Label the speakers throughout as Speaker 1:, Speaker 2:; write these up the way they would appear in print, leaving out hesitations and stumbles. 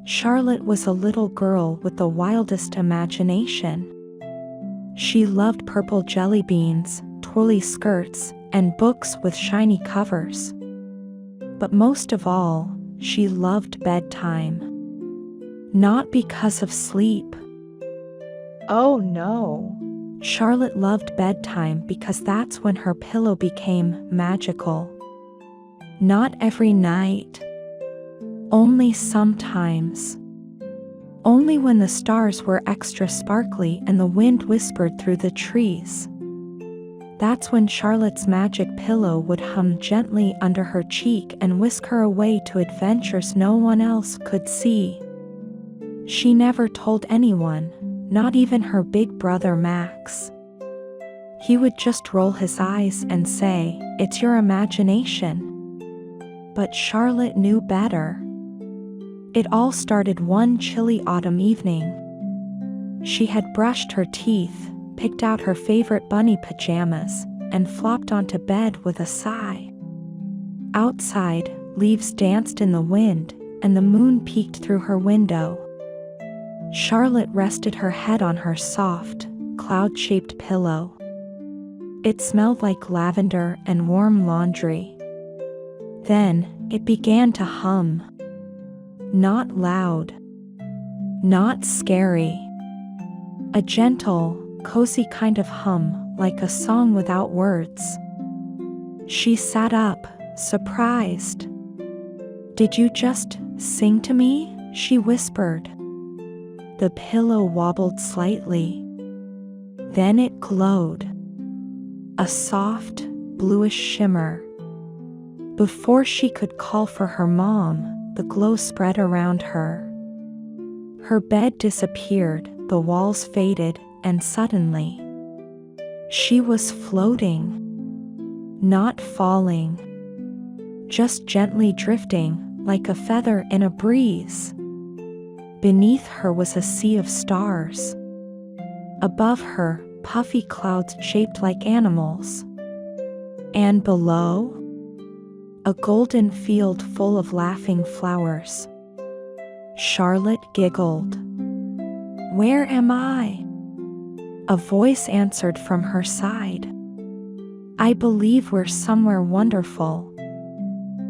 Speaker 1: Charlotte was a little girl with the wildest imagination. She loved purple jelly beans, twirly skirts, and books with shiny covers. But most of all, she loved bedtime. Not because of sleep.
Speaker 2: Oh no.
Speaker 1: Charlotte loved bedtime because that's when her pillow became magical. Not every night. Only sometimes. Only when the stars were extra sparkly and the wind whispered through the trees. That's when Charlotte's magic pillow would hum gently under her cheek and whisk her away to adventures no one else could see. She never told anyone, not even her big brother Max. He would just roll his eyes and say, "It's your imagination." But Charlotte knew better. It all started one chilly autumn evening. She had brushed her teeth, picked out her favorite bunny pajamas, and flopped onto bed with a sigh. Outside, leaves danced in the wind, and the moon peeked through her window. Charlotte rested her head on her soft, cloud-shaped pillow. It smelled like lavender and warm laundry. Then, it began to hum. Not loud. Not scary. A gentle, cozy kind of hum, like a song without words. She sat up, surprised. "Did you just sing to me?" she whispered. The pillow wobbled slightly. Then it glowed. A soft, bluish shimmer. Before she could call for her mom, the glow spread around her. Her bed disappeared, the walls faded, and suddenly, she was floating. Not falling. Just gently drifting, like a feather in a breeze. Beneath her was a sea of stars. Above her, puffy clouds shaped like animals. And below, a golden field full of laughing flowers. Charlotte giggled. "Where am I?" A voice answered from her side. "I believe we're somewhere wonderful."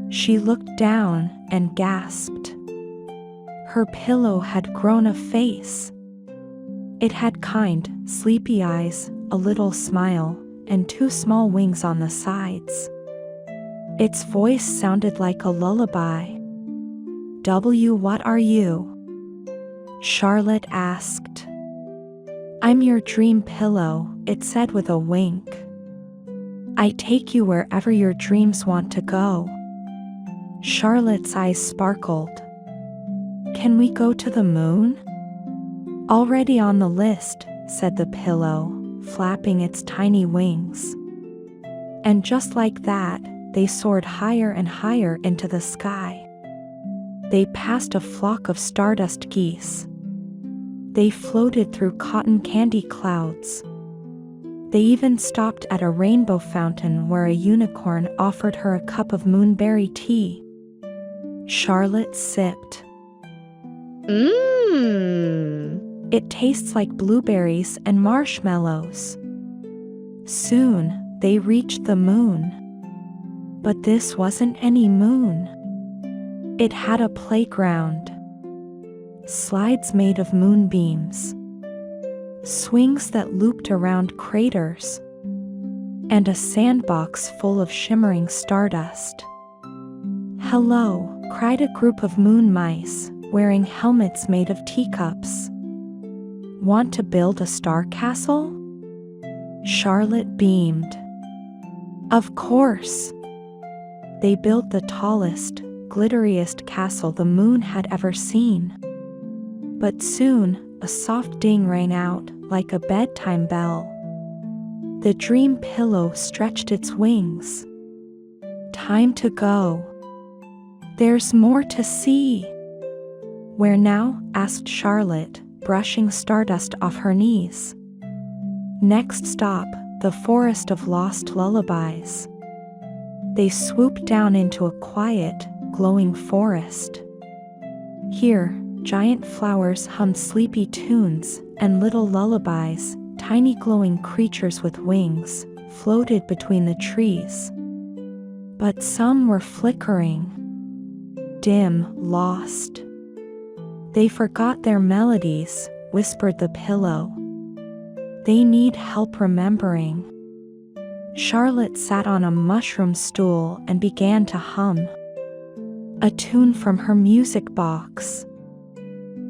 Speaker 1: She looked down and gasped. Her pillow had grown a face. It had kind, sleepy eyes, a little smile, and two small wings on the sides. Its voice sounded like a lullaby. What are you?" Charlotte asked. "I'm your dream pillow," it said with a wink. "I take you wherever your dreams want to go." Charlotte's eyes sparkled. "Can we go to the moon?" "Already on the list," said the pillow, flapping its tiny wings. And just like that, they soared higher and higher into the sky. They passed a flock of stardust geese. They floated through cotton candy clouds. They even stopped at a rainbow fountain where a unicorn offered her a cup of moonberry tea. Charlotte sipped.
Speaker 2: Mmm.
Speaker 1: It tastes like blueberries and marshmallows. Soon, they reached the moon. But this wasn't any moon. It had a playground. Slides made of moonbeams. Swings that looped around craters. And a sandbox full of shimmering stardust. "Hello," cried a group of moon mice, wearing helmets made of teacups. "Want to build a star castle?" Charlotte beamed. Of course. They built the tallest, glitteriest castle the moon had ever seen. But soon, a soft ding rang out, like a bedtime bell. The dream pillow stretched its wings. "Time to go. There's more to see." "Where now?" asked Charlotte, brushing stardust off her knees. "Next stop, the forest of lost lullabies." They swooped down into a quiet, glowing forest. "Here, giant flowers hummed sleepy tunes, and little lullabies, tiny glowing creatures with wings, floated between the trees. But some were flickering, dim, lost. They forgot their melodies, whispered the pillow. They need help remembering. Charlotte sat on a mushroom stool and began to hum a tune from her music box.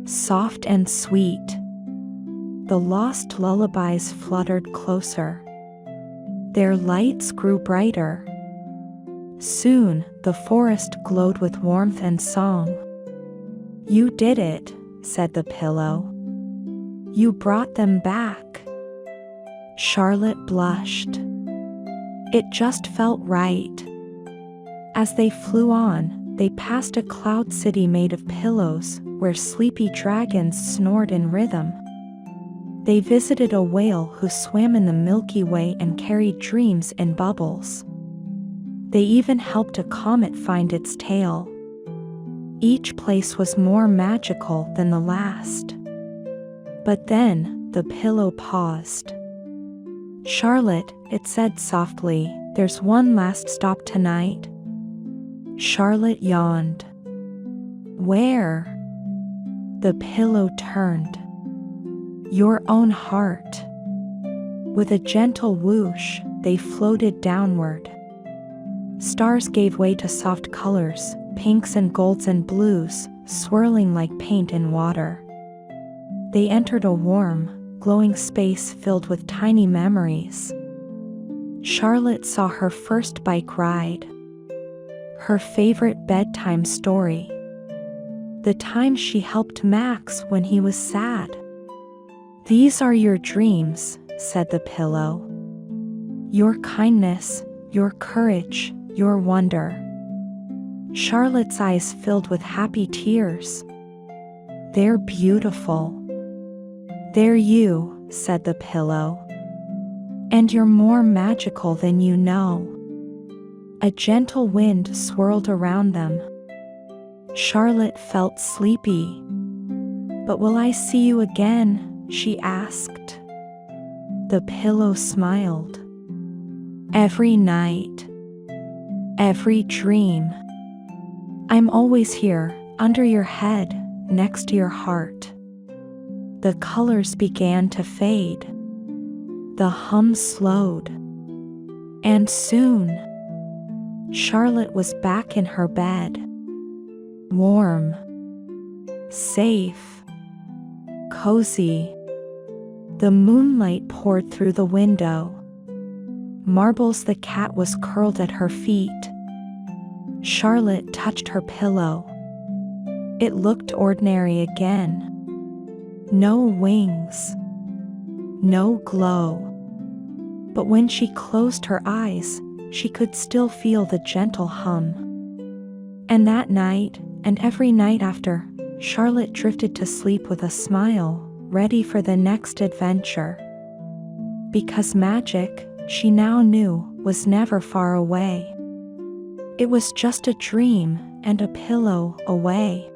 Speaker 1: Soft and sweet, the lost lullabies fluttered closer. Their lights grew brighter. Soon, the forest glowed with warmth and song. "You did it," said the pillow. "You brought them back." Charlotte blushed. It just felt right. As they flew on, they passed a cloud city made of pillows, where sleepy dragons snored in rhythm. They visited a whale who swam in the Milky Way and carried dreams in bubbles. They even helped a comet find its tail. Each place was more magical than the last. But then, the pillow paused. "Charlotte," it said softly, "there's one last stop tonight." Charlotte yawned. "Where?" The pillow turned. "Your own heart." With a gentle whoosh, they floated downward. Stars gave way to soft colors, pinks and golds and blues, swirling like paint in water. They entered a warm, glowing space filled with tiny memories. Charlotte saw her first bike ride, her favorite bedtime story, the time she helped Max when he was sad. "These are your dreams," said the pillow. "Your kindness, your courage, your wonder." Charlotte's eyes filled with happy tears. "They're beautiful." "They're you," said the pillow. "And you're more magical than you know." A gentle wind swirled around them. Charlotte felt sleepy. "But will I see you again?" she asked. The pillow smiled. "Every night. Every dream. I'm always here, under your head, next to your heart." The colors began to fade. The hum slowed. And soon, Charlotte was back in her bed. Warm. Safe. Cozy. The moonlight poured through the window. Marbles the cat was curled at her feet. Charlotte touched her pillow. It looked ordinary again. No wings. No glow. But when she closed her eyes, she could still feel the gentle hum. And that night, and every night after, Charlotte drifted to sleep with a smile, ready for the next adventure. Because magic, she now knew, was never far away. It was just a dream and a pillow away.